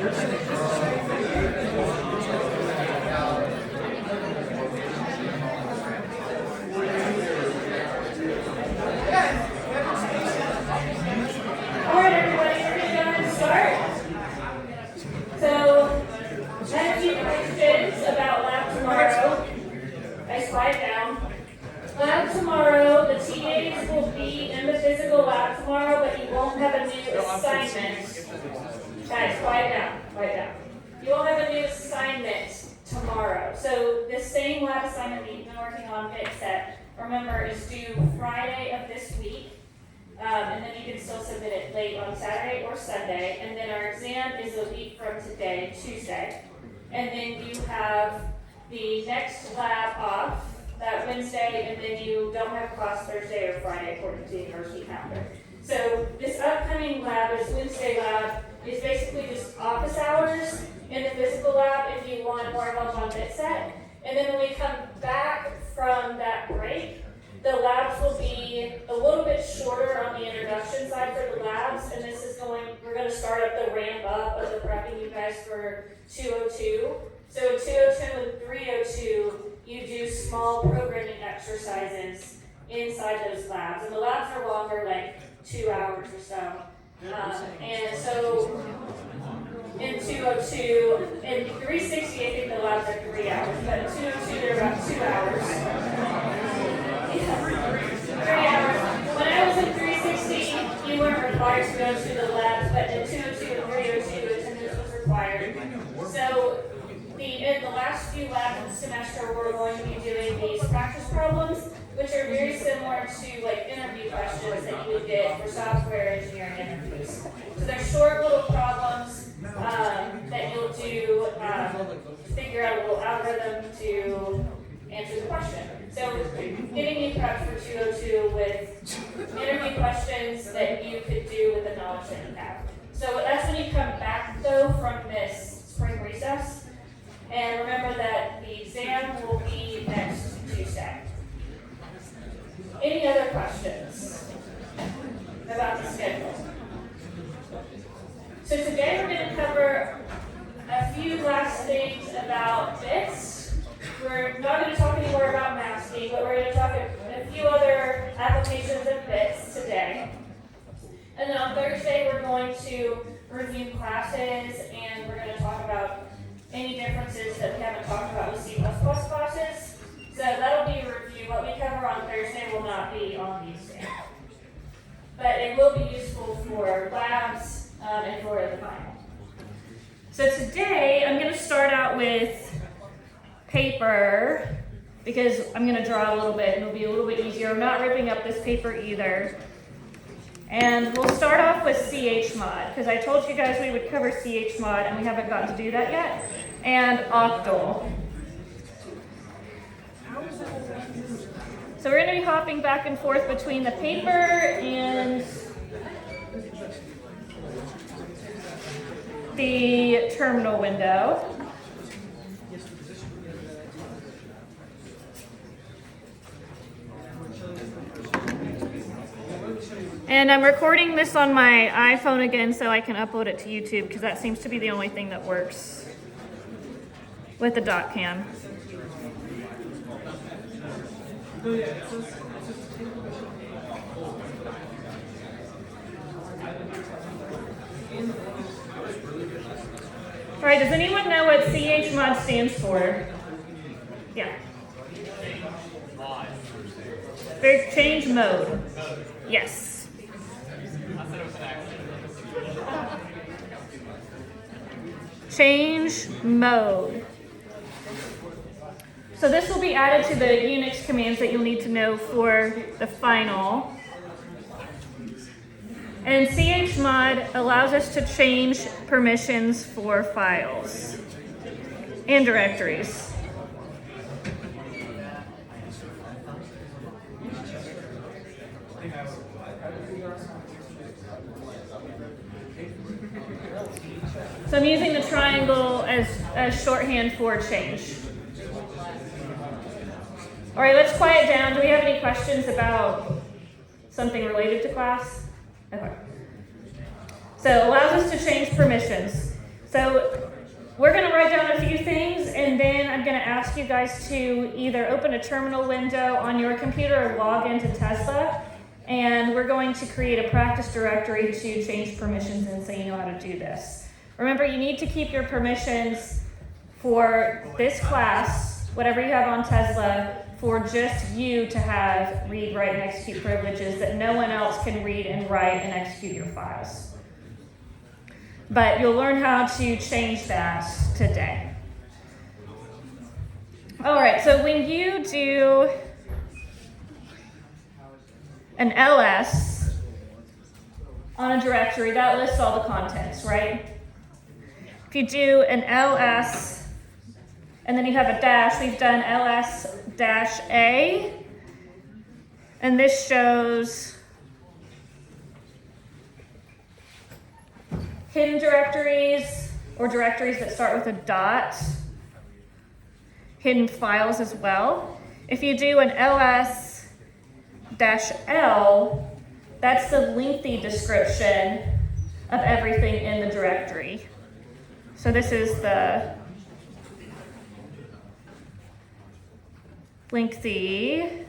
Alright everybody, we're going to go ahead and start. So, I have a few questions about lab tomorrow. I slide down. Lab tomorrow, the TAs will be in the physical lab tomorrow, but you won't have a new assignment. Guys, quiet down. You won't have a new assignment tomorrow. So, this same lab assignment that you've been working on, Big Set, remember, is due Friday of this week. And then you can still submit it late on Saturday or Sunday. And then our exam is a week from today, Tuesday. And then you have the next lab off that Wednesday, and then you don't have class Thursday or Friday according to the university calendar. So this upcoming lab, this Wednesday lab, is basically just office hours in the physical lab if you want more help on bit set. And then when we come back from that break, the labs will be a little bit shorter on the introduction side for the labs, and we're going to start up the ramp up of the prepping you guys for 202. So 202 and 302, you do small programming exercises inside those labs, and the labs are longer, like 2 hours or so. And so in 202, in 360, I think the labs are 3 hours, but in 202, they're about 2 hours. 3 hours. When I was in 360, you weren't required to go to the labs, but in 202 and 302, attendance was required. So in the last few labs of the semester, we're going to be doing these practice problems, which are very similar to like interview questions that you would get for software engineering interviews. So they're short little problems that you'll do, figure out a little algorithm to answer the question. So getting you prepped for 202 with interview questions that you could do with the knowledge that you have. So that's when you come back though from this spring recess. And remember that the exam will be next Tuesday. Any other questions about the schedule? So today we're going to cover a few last things about bits. We're not going to talk anymore about masking, but we're going to talk a few other applications of bits today. And then on Thursday, we're going to review classes, and we're going to talk about any differences that we haven't talked about with C++ classes. So that'll be a review. What we cover on Thursday will not be on the exam. But it will be useful for labs and for the final. So today, I'm going to start out with paper, because I'm going to draw a little bit and it'll be a little bit easier. I'm not ripping up this paper either. And we'll start off with chmod, because I told you guys we would cover chmod and we haven't gotten to do that yet. And octal. So we're going to be hopping back and forth between the paper and the terminal window. And I'm recording this on my iPhone again so I can upload it to YouTube, because that seems to be the only thing that works with the dot cam. All right, does anyone know what chmod stands for? Yeah. Change mode. Yes. Change mode. So this will be added to the Unix commands that you'll need to know for the final. And chmod allows us to change permissions for files and directories. So I'm using the triangle as shorthand for change. All right, let's quiet down. Do we have any questions about something related to class? Okay. So it allows us to change permissions. So we're going to write down a few things, and then I'm going to ask you guys to either open a terminal window on your computer or log into Tesla, and we're going to create a practice directory to change permissions in so you know how to do this. Remember, you need to keep your permissions for this class, whatever you have on Tesla, for just you to have read, write, and execute privileges that no one else can read and write and execute your files. But you'll learn how to change that today. All right, so when you do an ls on a directory, that lists all the contents, right? If you do an ls and then you have a dash, we've done ls-a, and this shows hidden directories or directories that start with a dot, hidden files as well. If you do an ls-l, that's the lengthy description of everything in the directory. So this is the lengthy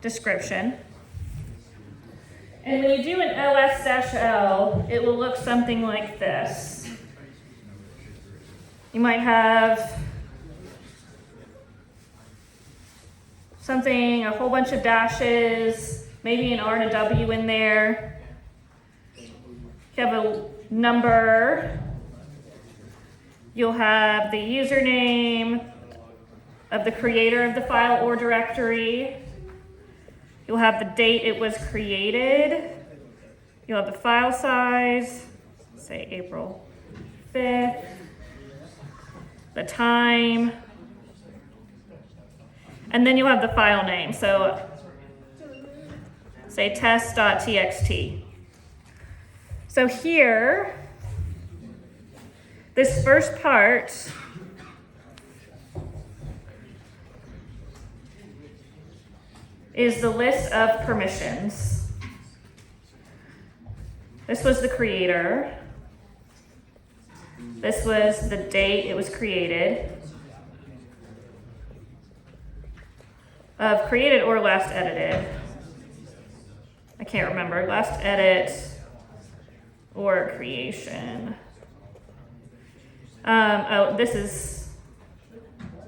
description. And when you do an ls-l, it will look something like this. You might have something, a whole bunch of dashes, maybe an R and a W in there. You have a number. You'll have the username of the creator of the file or directory. You'll have the date it was created. You'll have the file size, say April 5th, the time, and then you'll have the file name. So say test.txt. So here, this first part is the list of permissions. This was the creator. This was the date it was created. Of created or last edited. I can't remember. Last edit or creation. This is,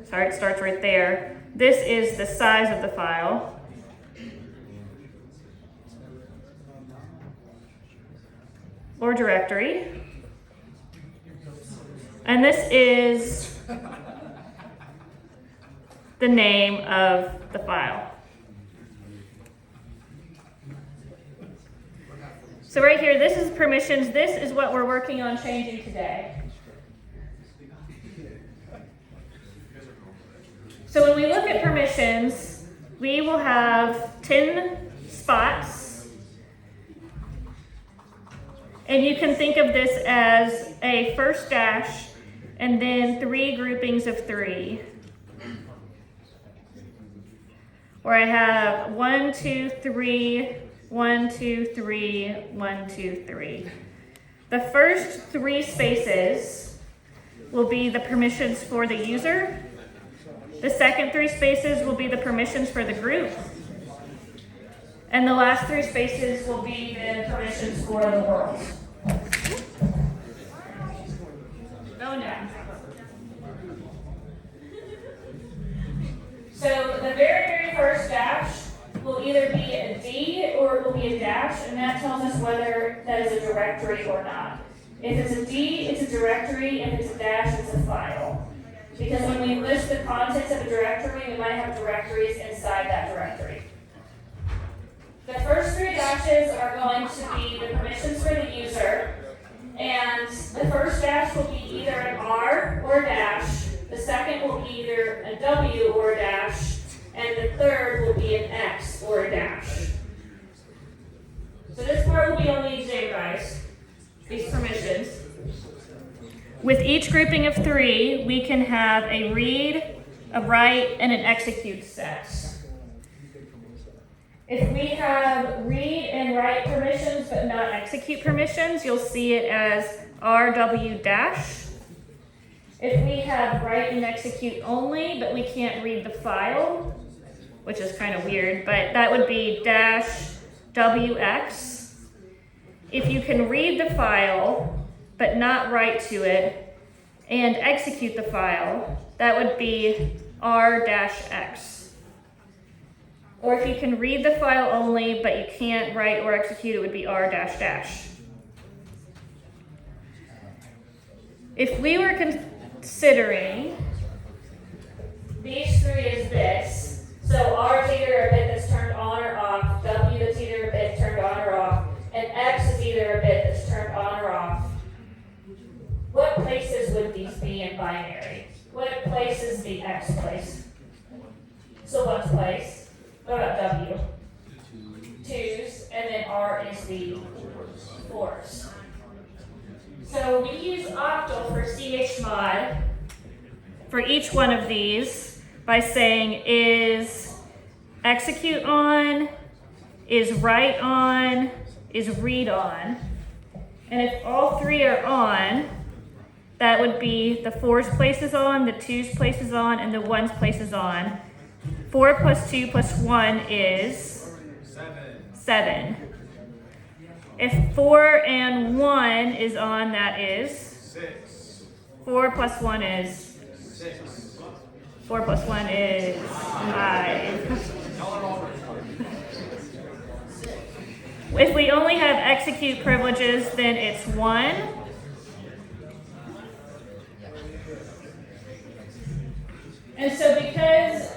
sorry, it starts right there. This is the size of the file. Or directory. And this is the name of the file. So right here, this is permissions. This is what we're working on changing today. So when we look at permissions, we will have 10 spots. And you can think of this as a first dash and then 3 groupings of 3. Where I have 1, 2, 3, 1, 2, 3, 1, 2, 3. The first 3 spaces will be the permissions for the user. The second 3 spaces will be the permissions for the group. And the last 3 spaces will be the permissions for the world. Going down. So the very, very first dash will either be a D or it will be a dash, and that tells us whether that is a directory or not. If it's a D, it's a directory. If it's a dash, it's a file. Because when we list the contents of a directory, we might have directories inside that directory. The first 3 dashes are going to be the permissions for the user, and the first dash will be either an R or a dash, the second will be either a W or a dash, and the third will be an X or a dash. So this part will be on the exam, guys, these permissions. With each grouping of 3, we can have a read, a write, and an execute set. If we have read and write permissions but not execute permissions, you'll see it as rw dash. If we have write and execute only, but we can't read the file, which is kind of weird, but that would be dash wx. If you can read the file, but not write to it, and execute the file, that would be r-x. Or if you can read the file only, but you can't write or execute, it would be r-dash. If we were considering these three as this, so R is either a bit that's turned on or off, W that's either a bit turned on or off, and X is either a bit that's turned on or off, what places would these be in binary? What place is the X place? So what's place? What about W? Twos, and then R is the fours. So we use octal for chmod for each one of these by saying is execute on, is write on, is read on. And if all three are on, that would be the fours place is on, the twos place is on, and the ones place is on. 4 plus 2 plus 1 is 7. If 4 and 1 is on, that is 6. 4 plus 1 is 6. 4 plus 1 is 5. If we only have execute privileges, then it's 1. And so because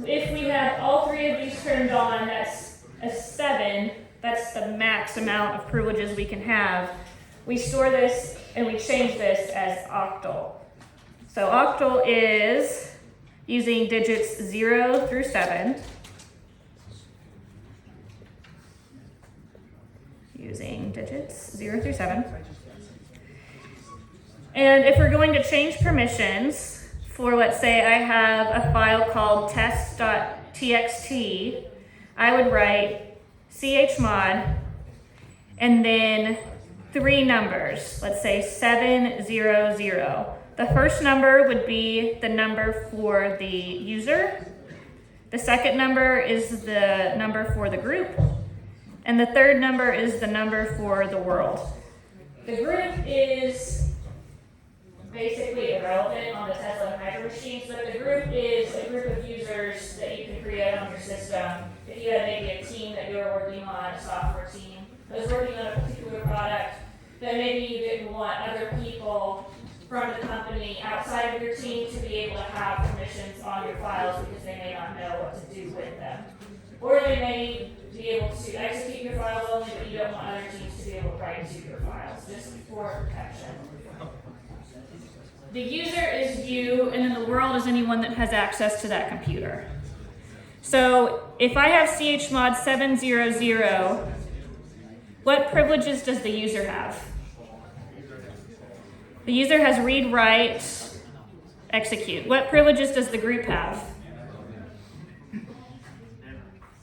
if we have all three of these turned on, that's a 7. That's the max amount of privileges we can have. We store this and we change this as octal. So octal is using digits 0 through 7. Using digits 0 through 7. And if we're going to change permissions, for let's say I have a file called test.txt, I would write chmod and then 3 numbers, let's say 700. The first number would be the number for the user. The second number is the number for the group. And the third number is the number for the world. The group is basically irrelevant on the Tesla and Hyper machines, but the group is a group of users that you can create on your system. If you had maybe a team that you were working on, a software team that was working on a particular product, then maybe you didn't want other people from the company outside of your team to be able to have permissions on your files because they may not know what to do with them. Or they may be able to execute your files only, but you don't want other teams to be able to write to your files, just for protection. The user is you, and then the world is anyone that has access to that computer. So if I have chmod 700, what privileges does the user have? The user has read, write, execute. What privileges does the group have?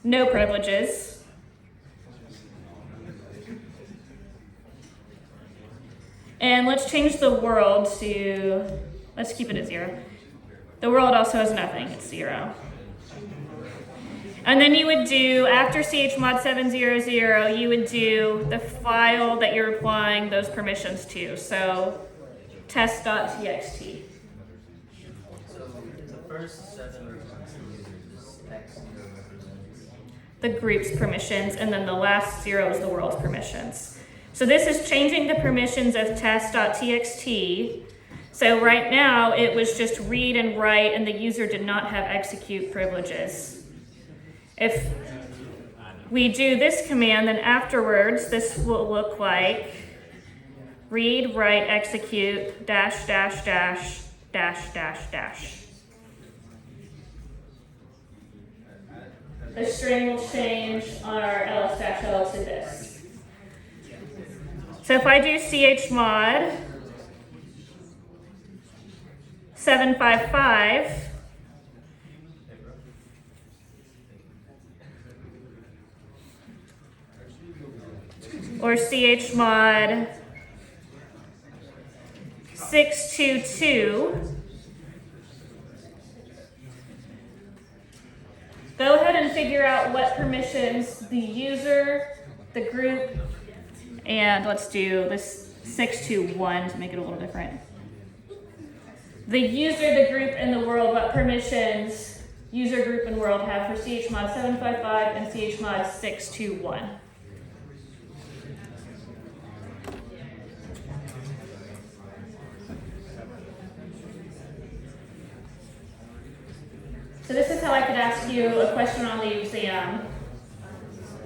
No privileges. And let's change the world to, let's keep it at 0. The world also has nothing, it's 0. And then you would do, after chmod 700, you would do the file that you're applying those permissions to. So test.txt. So the first 7 is X The group's permissions, and then the last 0 is the world's permissions. So this is changing the permissions of test.txt. So right now it was just read and write, and the user did not have execute privileges. If we do this command, then afterwards this will look like read, write, execute, dash, dash, dash, dash, dash, dash. The string will change on our ls-l to this. So if I do chmod 755, or chmod 622. Go ahead and figure out what permissions the user, the group, and let's do this 621 to make it a little different. The user, the group, and the world, what permissions user, group, and world have for chmod 755 and chmod 621. So this is how I could ask you a question on the exam.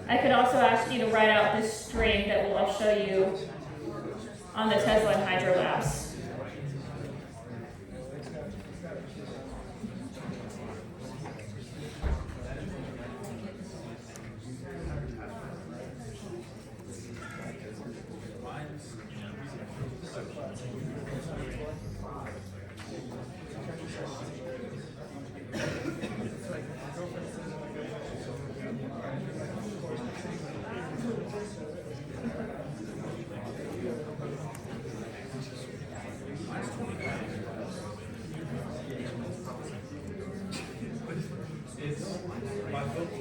I could also ask you to write out this string that I'll show you on the Tesla and Hydro labs.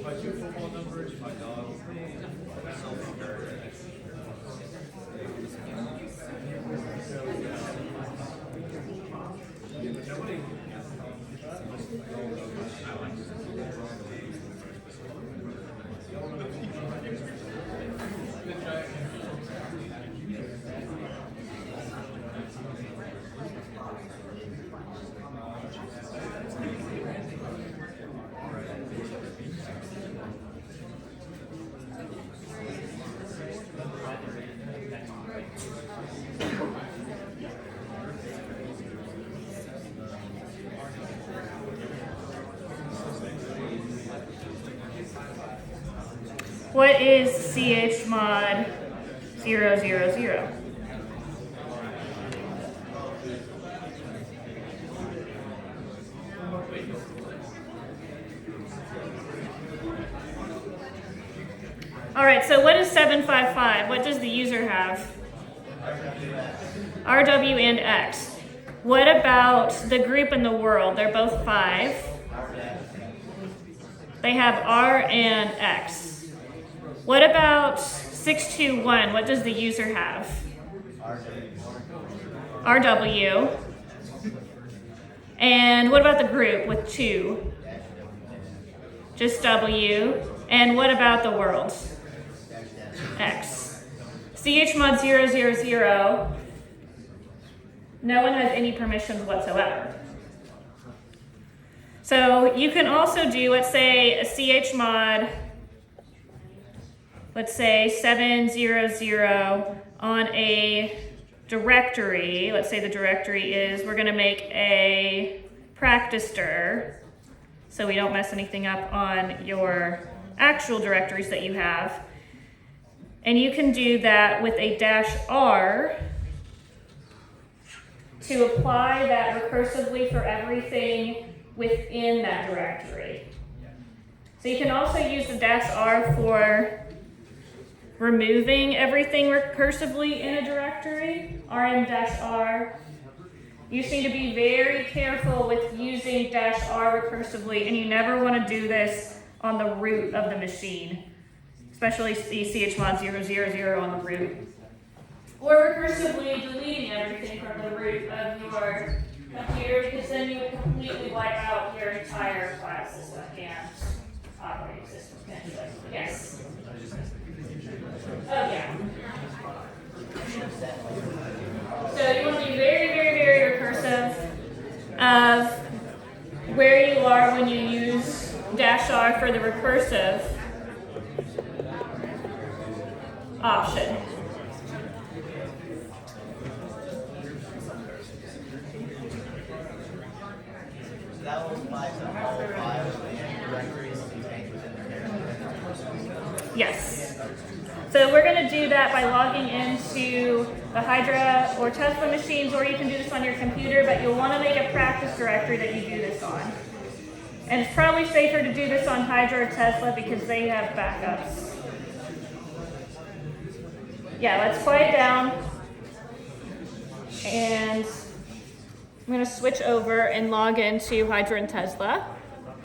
My two football numbers, my dog, What is chmod 000? All right, so what is 755? What does the user have? RW and X. What about the group and the world? They're both 5. They have R and X. What about 621? What does the user have? RW. And what about the group with 2? Just W. And what about the world? X. chmod 000. No one has any permissions whatsoever. So you can also do, let's say, a chmod, let's say 700 on a directory. Let's say the directory is, we're going to make a practice dir, so we don't mess anything up on your actual directories that you have. And you can do that with a -R to apply that recursively for everything within that directory. So you can also use the -R for removing everything recursively in a directory, rm-r. You just need to be very careful with using -R recursively, and you never want to do this on the root of the machine, especially chmod 000 on the root. Or recursively deleting everything from the root of your computer, because then you would completely wipe out your entire file system and operating system. Yes. Oh yeah. So you want to be very, very, very recursive of where you are when you use -R for the recursive option. So that will apply to all files and directories contained within their Yes. So we're going to do that by logging into the Hydra or Tesla machines, or you can do this on your computer, but you'll want to make a practice directory that you do this on. And it's probably safer to do this on Hydra or Tesla because they have backups. Yeah, let's quiet down. And I'm gonna switch over and log into Hydra and Tesla.